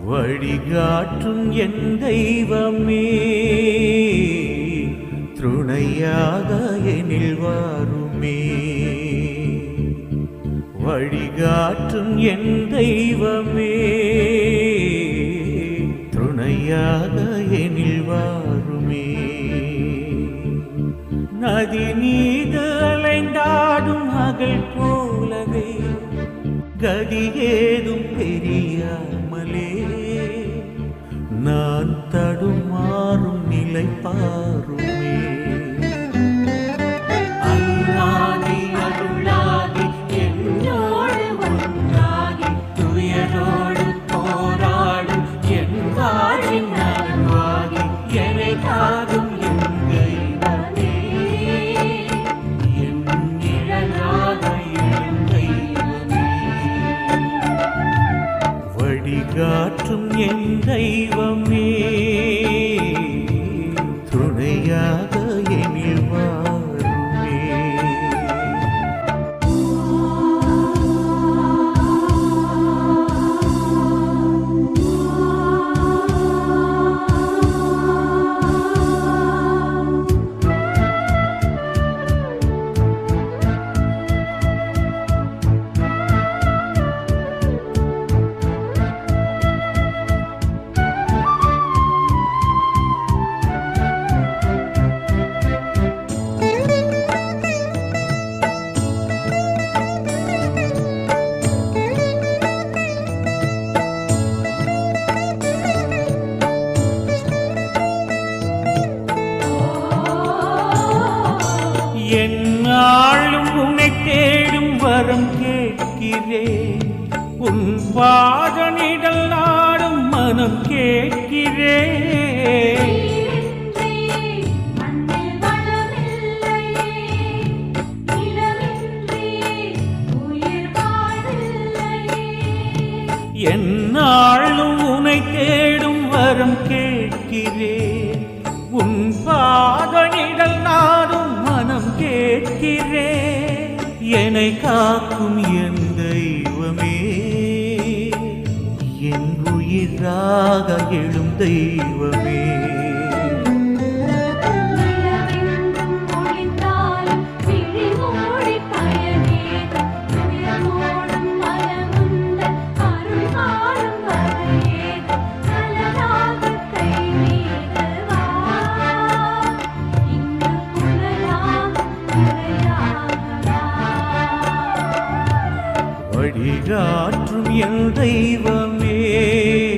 வழிகாட்டும் என் தெய்வமே, துணையாக எனில் வாருமே. வழிகாட்டும் என் தெய்வமே, துணையாக எனில் வாருமே. நதி மீது அலைந்தாடும் அகல் போலவே, கதி ஏதும் தெரியாமலே நான் தடுமாறும் நிலை பாருமே. அல்லாதி அருளாதி என்னோடு ஒன்றாகி துயரோடு போராடும் என் வாழின் நல்வாகி என்னை காதும் வழிகாட்டும் என் தெய்வமே, துணையாக எனில் வாருமே. என்னாலும் உன்னை தேடும் வரம் கேட்கிறேன், உன் பாதனிடல் நாடும் மனம் கேட்கிறேன். என்னாலும் உன்னை தேடும் வரம் கேட்கிறேன், உன் பாதனிடல் நாடும் மனம் கேட்கிறேன். என்னை காக்கும் என் தெய்வமே, என் உயிராக எழும் தெய்வமே.